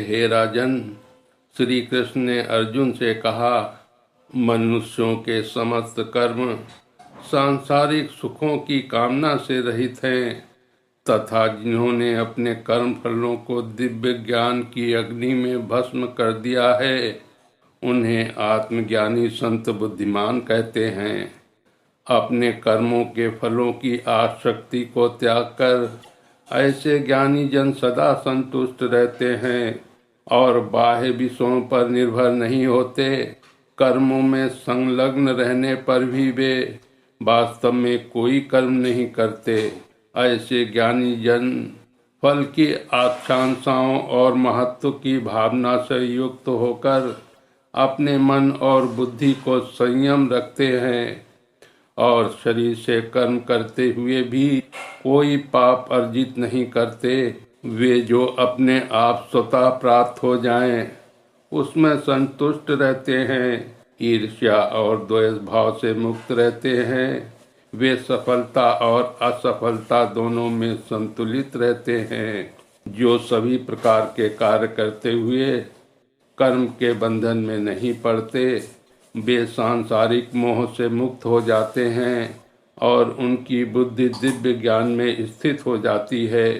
हे राजन, श्री कृष्ण ने अर्जुन से कहा, मनुष्यों के समस्त कर्म सांसारिक सुखों की कामना से रहित हैं तथा जिन्होंने अपने कर्म फलों को दिव्य ज्ञान की अग्नि में भस्म कर दिया है उन्हें आत्मज्ञानी संत बुद्धिमान कहते हैं। अपने कर्मों के फलों की आसक्ति को त्याग कर ऐसे ज्ञानी जन सदा संतुष्ट रहते हैं और बाह्य विषयों पर निर्भर नहीं होते। कर्मों में संलग्न रहने पर भी वे वास्तव में कोई कर्म नहीं करते। ऐसे ज्ञानी जन फल की आकांक्षाओं और महत्व की भावना से युक्त होकर अपने मन और बुद्धि को संयम रखते हैं और शरीर से कर्म करते हुए भी कोई पाप अर्जित नहीं करते। वे जो अपने आप स्वतः प्राप्त हो जाएं, उसमें संतुष्ट रहते हैं, ईर्ष्या और द्वेष भाव से मुक्त रहते हैं। वे सफलता और असफलता दोनों में संतुलित रहते हैं। जो सभी प्रकार के कार्य करते हुए कर्म के बंधन में नहीं पड़ते, वे सांसारिक मोह से मुक्त हो जाते हैं और उनकी बुद्धि दिव्य ज्ञान में स्थित हो जाती है,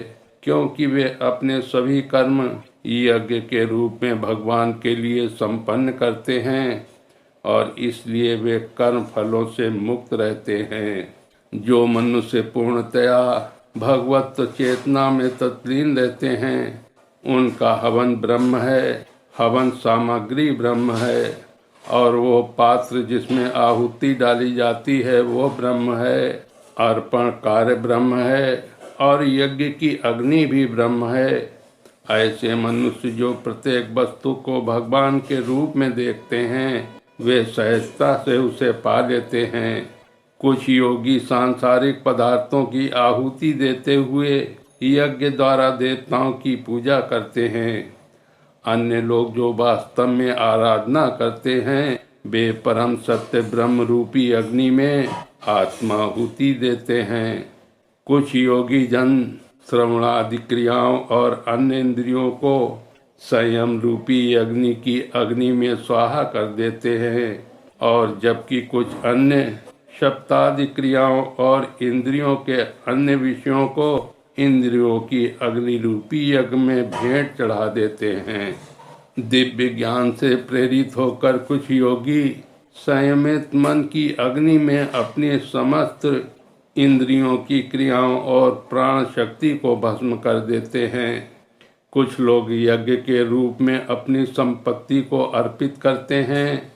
क्योंकि वे अपने सभी कर्म यज्ञ के रूप में भगवान के लिए संपन्न करते हैं और इसलिए वे कर्म फलों से मुक्त रहते हैं। जो मनुष्य पूर्णतया भगवत चेतना में तत्लीन रहते हैं, उनका हवन ब्रह्म है, हवन सामग्री ब्रह्म है और वो पात्र जिसमें आहुति डाली जाती है वो ब्रह्म है। अर्पण कार्य ब्रह्म है और यज्ञ की अग्नि भी ब्रह्म है। ऐसे मनुष्य जो प्रत्येक वस्तु को भगवान के रूप में देखते हैं, वे सहजता से उसे पा लेते हैं। कुछ योगी सांसारिक पदार्थों की आहुति देते हुए यज्ञ द्वारा देवताओं की पूजा करते हैं। अन्य लोग जो वास्तव में आराधना करते हैं, वे परम सत्य ब्रह्म रूपी अग्नि में आत्माहुति देते हैं। कुछ योगी जन श्रवणादि क्रियाओं और अन्य इंद्रियों को संयम रूपी अग्नि की अग्नि में स्वाहा कर देते हैं और जबकि कुछ अन्य शब्दादि क्रियाओं और इंद्रियों के अन्य विषयों को इंद्रियों की अग्नि रूपी यज्ञ में भेंट चढ़ा देते हैं। दिव्य ज्ञान से प्रेरित होकर कुछ योगी संयमित मन की अग्नि में अपनी समस्त इंद्रियों की क्रियाओं और प्राण शक्ति को भस्म कर देते हैं। कुछ लोग यज्ञ के रूप में अपनी संपत्ति को अर्पित करते हैं।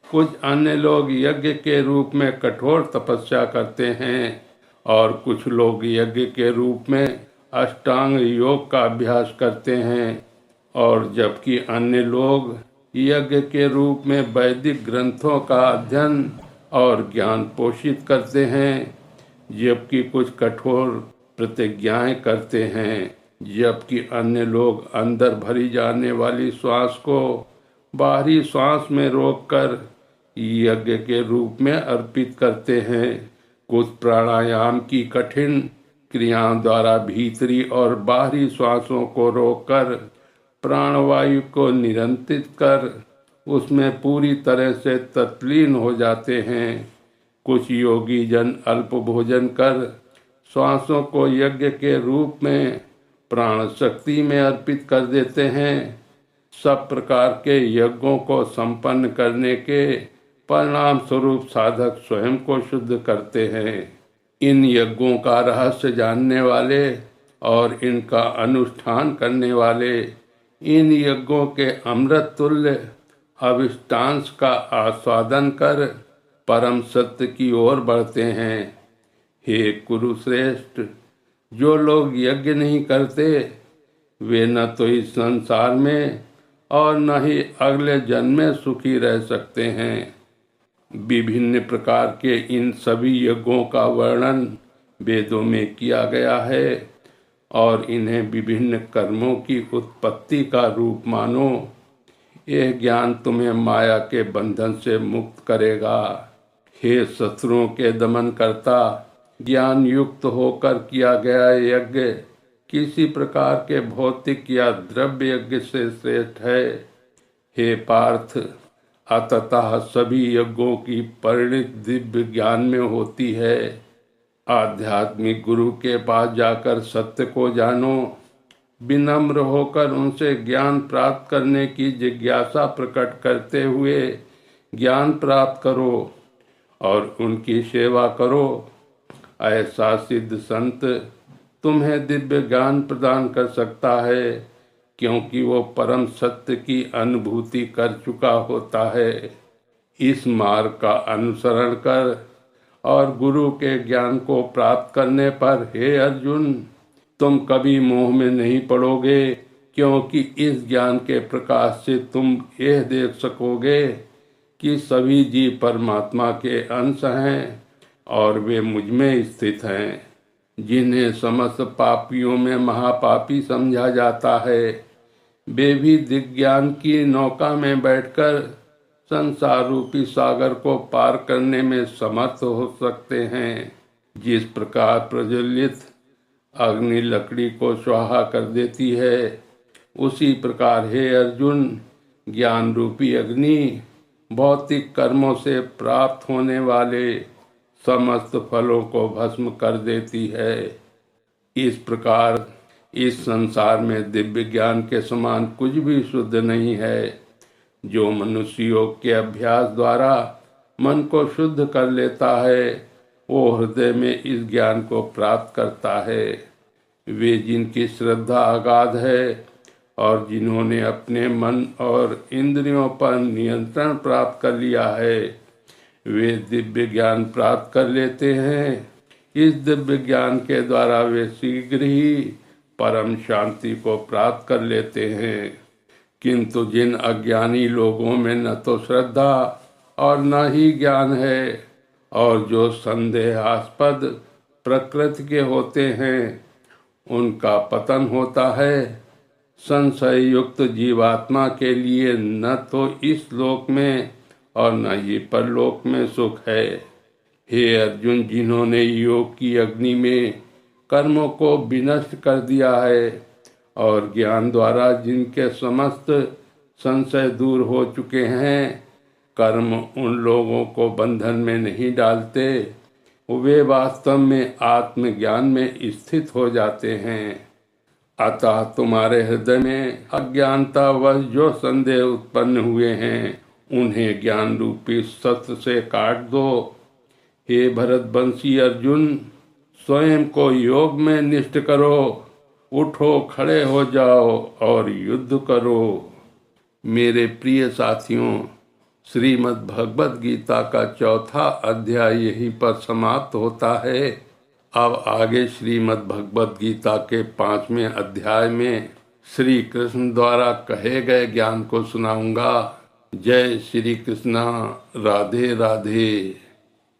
कुछ अन्य लोग यज्ञ के रूप में कठोर तपस्या करते हैं और कुछ लोग यज्ञ के रूप में अष्टांग योग का अभ्यास करते हैं और जबकि अन्य लोग यज्ञ के रूप में वैदिक ग्रंथों का अध्ययन और ज्ञान पोषित करते हैं, जबकि कुछ कठोर प्रतिज्ञाएं करते हैं, जबकि अन्य लोग अंदर भरी जाने वाली श्वास को बाहरी श्वास में रोककर यज्ञ के रूप में अर्पित करते हैं। कुछ प्राणायाम की कठिन क्रियाओं द्वारा भीतरी और बाहरी श्वासों को रोककर प्राणवायु को नियंत्रित कर उसमें पूरी तरह से तत्लीन हो जाते हैं। कुछ योगी जन अल्प भोजन कर श्वासों को यज्ञ के रूप में प्राण शक्ति में अर्पित कर देते हैं। सब प्रकार के यज्ञों को संपन्न करने के परिणाम स्वरूप साधक स्वयं को शुद्ध करते हैं। इन यज्ञों का रहस्य जानने वाले और इनका अनुष्ठान करने वाले इन यज्ञों के अमृत तुल्य अभिष्टांश का आस्वादन कर परम सत्य की ओर बढ़ते हैं। हे कुरुश्रेष्ठ, जो लोग यज्ञ नहीं करते वे न तो इस संसार में और न ही अगले जन्म में सुखी रह सकते हैं। विभिन्न प्रकार के इन सभी यज्ञों का वर्णन वेदों में किया गया है और इन्हें विभिन्न कर्मों की उत्पत्ति का रूप मानो। यह ज्ञान तुम्हें माया के बंधन से मुक्त करेगा। हे शत्रुओं के दमन करता, ज्ञान युक्त होकर किया गया यज्ञ किसी प्रकार के भौतिक या द्रव्य यज्ञ से श्रेष्ठ है। हे पार्थ, अतः सभी यज्ञों की परिणत दिव्य ज्ञान में होती है। आध्यात्मिक गुरु के पास जाकर सत्य को जानो, विनम्र होकर उनसे ज्ञान प्राप्त करने की जिज्ञासा प्रकट करते हुए ज्ञान प्राप्त करो और उनकी सेवा करो। ऐसा सिद्ध संत तुम्हें दिव्य ज्ञान प्रदान कर सकता है, क्योंकि वो परम सत्य की अनुभूति कर चुका होता है। इस मार्ग का अनुसरण कर और गुरु के ज्ञान को प्राप्त करने पर हे अर्जुन, तुम कभी मोह में नहीं पड़ोगे, क्योंकि इस ज्ञान के प्रकाश से तुम यह देख सकोगे कि सभी जीव परमात्मा के अंश हैं और वे मुझ में स्थित हैं। जिन्हें समस्त पापियों में महापापी समझा जाता है, वे भी दिग्ज्ञान की नौका में बैठकर संसार रूपी सागर को पार करने में समर्थ हो सकते हैं। जिस प्रकार प्रज्वलित अग्नि लकड़ी को स्वाहा कर देती है, उसी प्रकार हे अर्जुन, ज्ञान रूपी अग्नि भौतिक कर्मों से प्राप्त होने वाले समस्त फलों को भस्म कर देती है। इस प्रकार इस संसार में दिव्य ज्ञान के समान कुछ भी शुद्ध नहीं है। जो मनुष्य योग के अभ्यास द्वारा मन को शुद्ध कर लेता है, वो हृदय में इस ज्ञान को प्राप्त करता है। वे जिनकी श्रद्धा अगाध है और जिन्होंने अपने मन और इंद्रियों पर नियंत्रण प्राप्त कर लिया है, वे दिव्य ज्ञान प्राप्त कर लेते हैं। इस दिव्य ज्ञान के द्वारा वे शीघ्र ही परम शांति को प्राप्त कर लेते हैं। किंतु जिन अज्ञानी लोगों में न तो श्रद्धा और न ही ज्ञान है, और जो संदेहास्पद प्रकृति के होते हैं, उनका पतन होता है। संशय युक्त जीवात्मा के लिए न तो इस लोक में और न ही परलोक में सुख है। हे अर्जुन, जिन्होंने योग की अग्नि में कर्मों को विनष्ट कर दिया है और ज्ञान द्वारा जिनके समस्त संशय दूर हो चुके हैं, कर्म उन लोगों को बंधन में नहीं डालते। वे वास्तव में आत्मज्ञान में स्थित हो जाते हैं। अतः तुम्हारे हृदय में अज्ञानता वश जो संदेह उत्पन्न हुए हैं, उन्हें ज्ञान रूपी शस्त्र से काट दो। हे भरतवंशी अर्जुन, स्वयं को योग में निष्ठ करो, उठो, खड़े हो जाओ और युद्ध करो। मेरे प्रिय साथियों, श्रीमद् भगवद गीता का चौथा अध्याय यहीं पर समाप्त होता है। अब आगे श्रीमद् भगवद गीता के 5वें अध्याय में श्री कृष्ण द्वारा कहे गए ज्ञान को सुनाऊंगा। जय श्री कृष्णा। राधे राधे।